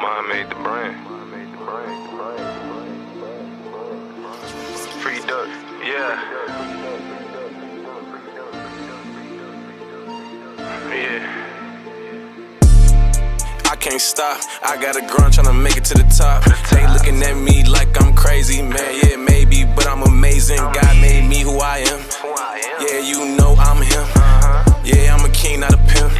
Mine made the brand. Free duck, yeah. Yeah. I can't stop, I got a grind tryna make it to the top. They looking at me like I'm crazy, man, yeah, maybe, but I'm amazing. God made me who I am. Yeah, you know I'm him. Yeah, I'm a king, not a pimp.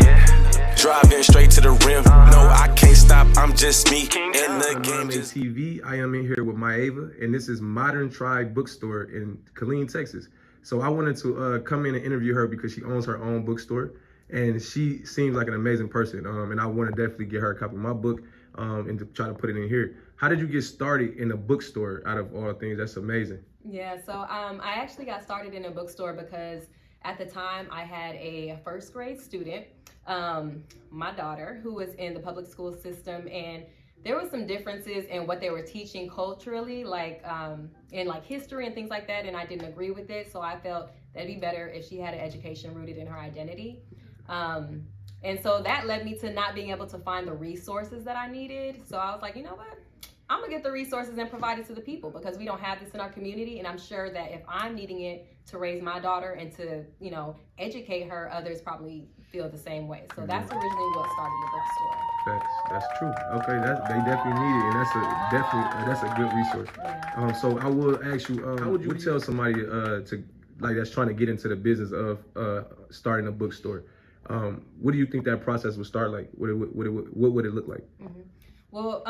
Driving straight to the rim. No, I can't stop, I'm just me. In the game TV, I am in here with Maeva, and this is Modern Tribe Bookstore in Killeen, Texas. So I wanted to come in and interview her because she owns her own bookstore, and she seems like an amazing person. And I want to definitely get her a copy of my book and to try to put it in here. How did you get started in a bookstore out of all things? That's amazing. Yeah, so I actually got started in a bookstore because at the time I had a first grade student, my daughter, who was in the public school system, and there was some differences in what they were teaching culturally, like in like history and things like that, and I didn't agree with it. So I felt that'd be better if she had an education rooted in her identity. And so that led me to not being able to find the resources that I needed. So I was like, you know what? I'm gonna get the resources and provide it to the people because we don't have this in our community. And I'm sure that if I'm needing it to raise my daughter and to, you know, educate her, others probably feel the same way. So that's originally what started the bookstore. That's true. Okay, they definitely need it, and that's a good resource. Yeah. So I will ask you, how would you tell somebody to like that's trying to get into the business of starting a bookstore? What do you think that process would start like? What would it look like? Mm-hmm. Well,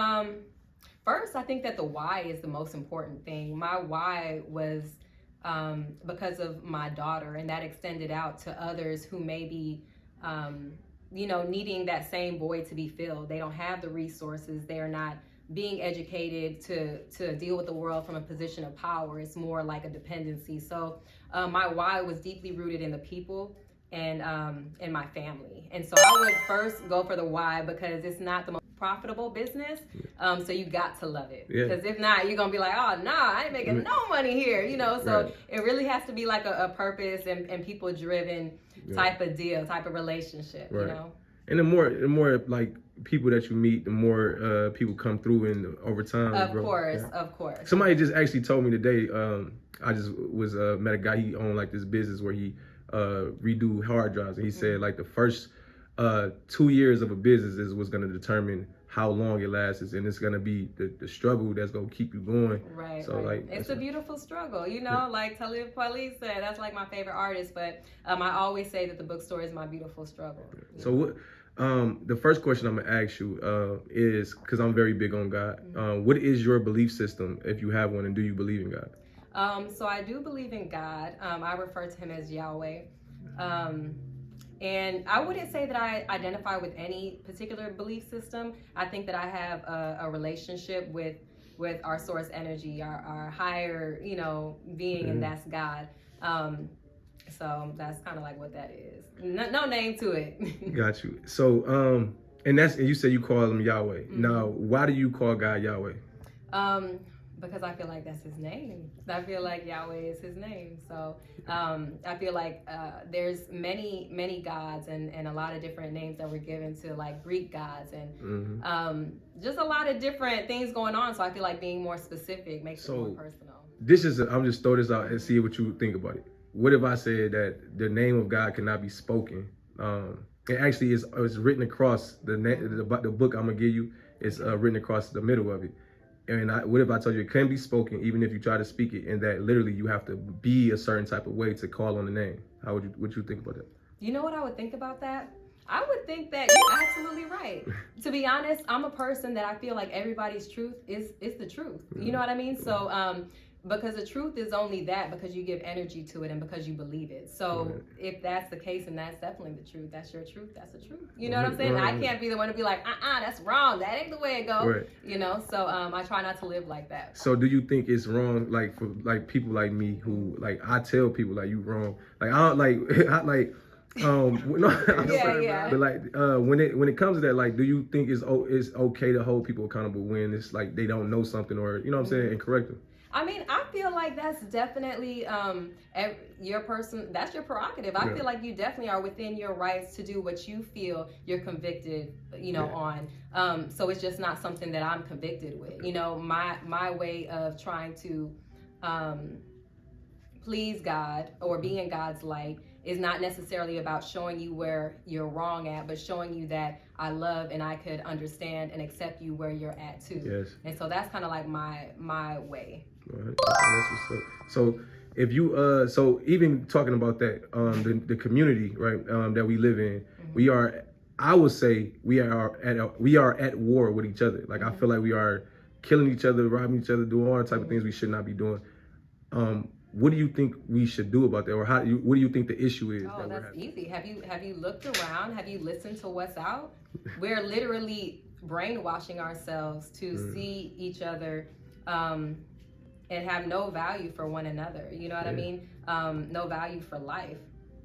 first, I think that the why is the most important thing. My why was because of my daughter, and that extended out to others who may be, you know, needing that same void to be filled. They don't have the resources. They are not being educated to deal with the world from a position of power. It's more like a dependency. So my why was deeply rooted in the people and in my family. And so I would first go for the why because it's not the most profitable business. So you got to love it. Because if not, you're going to be like, oh, nah, I ain't making no money here. You know, so it really has to be like a purpose and people driven type of deal, type of relationship, you know? And the more like people that you meet, the more people come through and over time. Of course. Somebody just actually told me today, I just was met a guy, he owned like this business where he redo hard drives, and he said like the first 2 years of a business is what's going to determine how long it lasts, and it's going to be the struggle that's going to keep you going. Right. Like it's a beautiful struggle, you know. Like Talib Kweli said, that's like my favorite artist, but I always say that the bookstore is my beautiful struggle. So what? The first question I'm gonna ask you is, because I'm very big on God. What is your belief system, if you have one, and do you believe in God? So I do believe in God. I refer to him as Yahweh. And I wouldn't say that I identify with any particular belief system. I think that I have a relationship with our source energy, our higher, you know, being, and that's God. So that's kind of like what that is. No name to it. Got you. So, and you say you call him Yahweh. Now, why do you call God Yahweh? Because I feel like that's his name. I feel like Yahweh is his name. So I feel like there's many gods and a lot of different names that were given to like Greek gods and just a lot of different things going on. So I feel like being more specific makes it more personal. I'm just throw this out and see what you think about it. What if I said that the name of God cannot be spoken? It actually is written across the book I'm gonna give you. It's written across the middle of it. And what if I told you it can be spoken even if you try to speak it, and that literally you have to be a certain type of way to call on the name? How would you think about that? You know what I would think about that? I would think that you're absolutely right. To be honest, I'm a person that I feel like everybody's truth is the truth. You know what I mean? So because the truth is only that because you give energy to it and because you believe it. So if that's the case, and that's definitely the truth, that's your truth, that's the truth. You know what I'm saying? I can't be the one to be like, that's wrong. That ain't the way it goes. You know, so I try not to live like that. So do you think it's wrong, like for like people like me who like I tell people like you wrong, like I don't like but like when it comes to that, like, do you think it's okay to hold people accountable when it's like they don't know something, or you know what I'm saying, and correct them? I mean, I feel like that's definitely your person. That's your prerogative. I feel like you definitely are within your rights to do what you feel you're convicted, on. So it's just not something that I'm convicted with. My way of trying to please God or be in God's light is not necessarily about showing you where you're wrong at, but showing you that I love and I could understand and accept you where you're at too. Yes. And so that's kind of like my way. All right. That's what's up. So if you so even talking about that, the community, right, that we live in, we are, I would say we are at war with each other. Like I feel like we are killing each other, robbing each other, doing all the type of things we should not be doing. What do you think we should do about that, or what do you think the issue is? Oh, that's easy. Have you looked around? Have you listened to what's out? We're literally brainwashing ourselves to see each other and have no value for one another. You know what I mean? No value for life.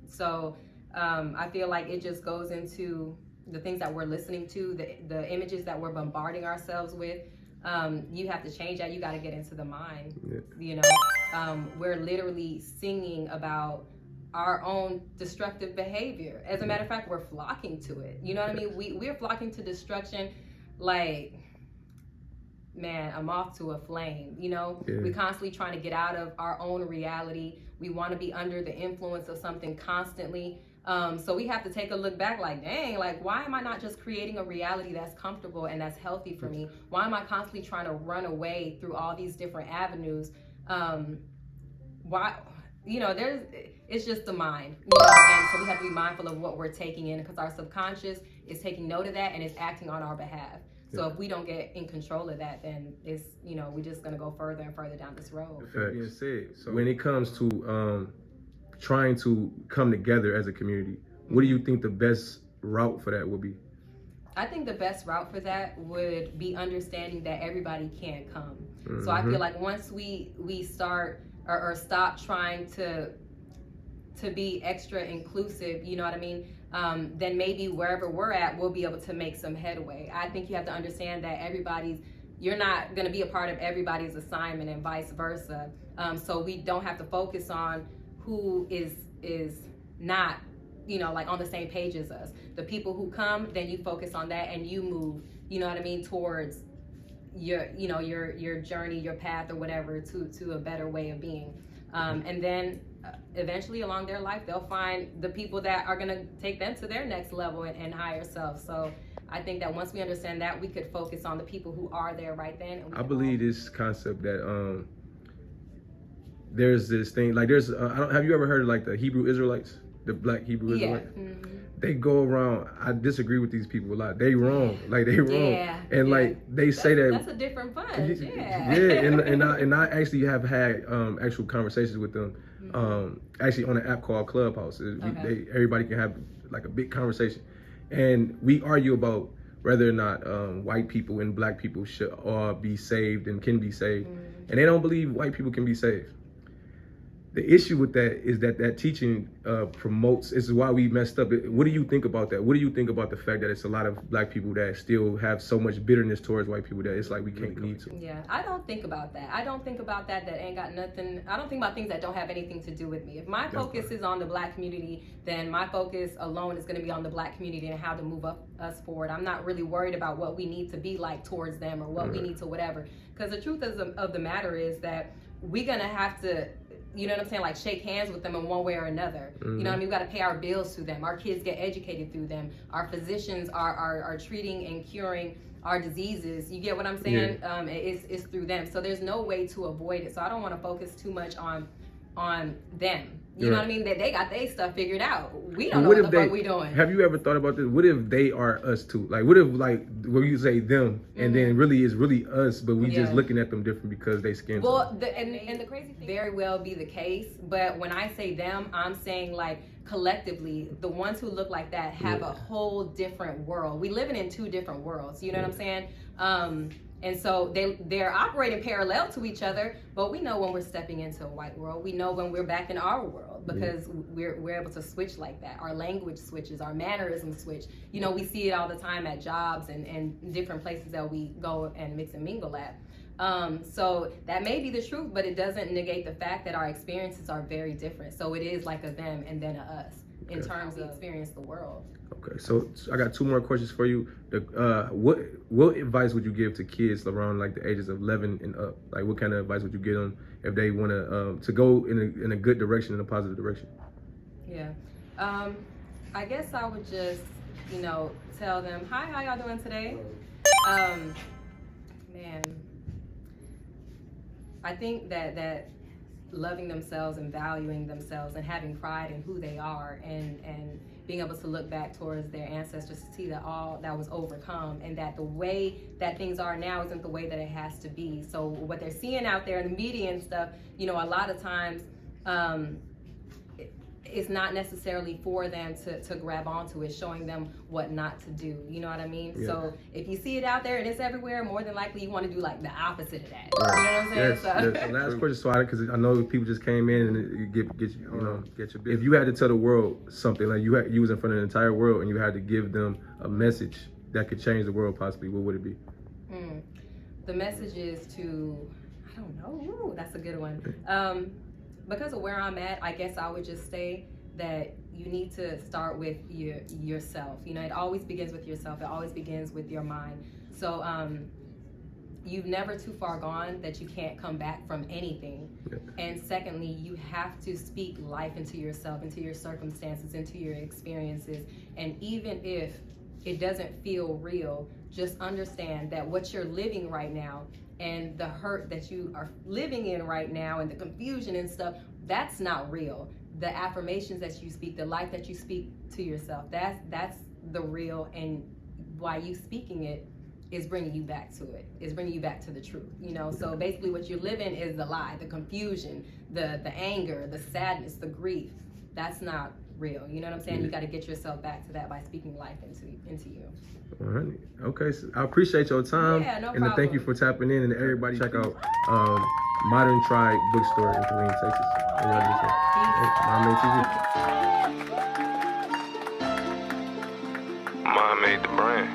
So I feel like it just goes into the things that we're listening to, the images that we're bombarding ourselves with. You have to change that. You got to get into the mind. We're literally singing about our own destructive behavior. As a matter of fact, we're flocking to it. You know what I mean? We're flocking to destruction like, man, a moth to a flame. We're constantly trying to get out of our own reality. We want to be under the influence of something constantly. So we have to take a look back like, dang, like, why am I not just creating a reality that's comfortable and that's healthy for me? Why am I constantly trying to run away through all these different avenues? It's just the mind, and so we have to be mindful of what we're taking in, because our subconscious is taking note of that and is acting on our behalf. So if we don't get in control of that, then it's, we're just going to go further and further down this road. That being said, so when it comes to trying to come together as a community, what do you think the best route for that would be? I think the best route for that would be understanding that everybody can't come. So I feel like once we start or stop trying to be extra inclusive, you know what I mean? Then maybe wherever we're at, we'll be able to make some headway. I think you have to understand that you're not going to be a part of everybody's assignment and vice versa. So we don't have to focus on who is not, like on the same page as us. The people who come, then you focus on that and you move, you know what I mean, towards your journey, your path or whatever to a better way of being. And then eventually along their life, they'll find the people that are going to take them to their next level and higher self. So I think that once we understand that, we could focus on the people who are there right then. And I believe this concept that there's this thing, like have you ever heard of like the Hebrew Israelites, the black Hebrew Israelites? They go around, I disagree with these people a lot. They wrong, like they wrong. And like they say that's a different bunch. And I actually have had actual conversations with them, actually on an app called Clubhouse. Everybody can have like a big conversation, and we argue about whether or not white people and black people should all be saved and can be saved. And they don't believe white people can be saved. The issue with that is that teaching promotes, this is why we messed up. What do you think about that? What do you think about the fact that it's a lot of black people that still have so much bitterness towards white people that it's like we can't need to? Yeah, I don't think about that. I don't think about that ain't got nothing. I don't think about things that don't have anything to do with me. If my focus is on the black community, then my focus alone is going to be on the black community and how to move us forward. I'm not really worried about what we need to be like towards them or what we need to whatever. Because the truth of the matter is that we're going to have to, you know what I'm saying, like shake hands with them in one way or another. You know what I mean? We got to pay our bills through them. Our kids get educated through them. Our physicians are treating and curing our diseases. You get what I'm saying? It's through them. So there's no way to avoid it. So I don't want to focus too much on them. You know what I mean? They got their stuff figured out. We don't know what the fuck we doing. Have you ever thought about this? What if they are us too? Like, what if, like, when you say them, and then really it's really us, but we just looking at them different because they skin. Well, and the crazy thing, very well be the case. But when I say them, I'm saying like collectively, the ones who look like that have a whole different world. We living in two different worlds. You know what I'm saying? And so they're operating parallel to each other, but we know when we're stepping into a white world. We know when we're back in our world because we're able to switch like that. Our language switches, our mannerisms switch. We see it all the time at jobs and different places that we go and mix and mingle at. So that may be the truth, but it doesn't negate the fact that our experiences are very different. So it is like a them and then a us in terms of experience the world. Okay, so I got 2 more questions for you. What advice would you give to kids around like the ages of 11 and up? Like, what kind of advice would you give them if they want to go in a good direction, in a positive direction? Yeah, I guess I would just, tell them, hi, how y'all doing today? Man, I think that loving themselves and valuing themselves and having pride in who they are and being able to look back towards their ancestors to see that all that was overcome and that the way that things are now isn't the way that it has to be. So what they're seeing out there in the media and stuff, a lot of times it's not necessarily for them to grab onto. It's showing them what not to do. You know what I mean? Yeah. So if you see it out there and it's everywhere, more than likely you want to do like the opposite of that. Right. You know what I'm saying? Yes, yes. Last question, so because I know people just came in and it get your if you had to tell the world something, like you was in front of the entire world and you had to give them a message that could change the world possibly, what would it be? The message is to, I don't know. Ooh, that's a good one. Because of where I'm at, I guess I would just say that you need to start with yourself. It always begins with yourself. It always begins with your mind. So you've never too far gone that you can't come back from anything. Yeah. And secondly, you have to speak life into yourself, into your circumstances, into your experiences. And even if it doesn't feel real, just understand that what you're living right now and the hurt that you are living in right now and the confusion and stuff, that's not real. The affirmations that you speak, the life that you speak to yourself, that's the real, and why you speaking it is bringing you back to it, is bringing you back to the truth. So basically what you're living is the lie, the confusion, the anger, the sadness, the grief. That's not real. You know what I'm saying? You got to get yourself back to that by speaking life into you. All right. Okay. So I appreciate your time. Yeah, no and problem. Thank you for tapping in, and everybody check out Modern Tribe Bookstore in Killeen, Texas. Mom made the brand.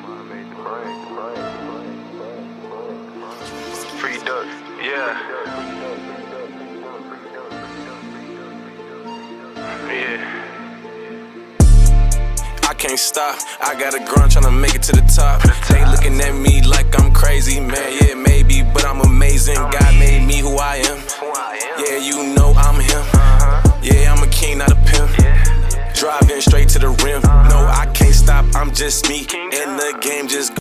Free duck. Yeah. I can't stop, I got a grind tryna make it to the top. They looking at me like I'm crazy, man, yeah, maybe, but I'm amazing. God made me who I am, yeah, I'm him. Yeah, I'm a king, not a pimp. Driving straight to the rim, no, I can't stop, I'm just me, and the game just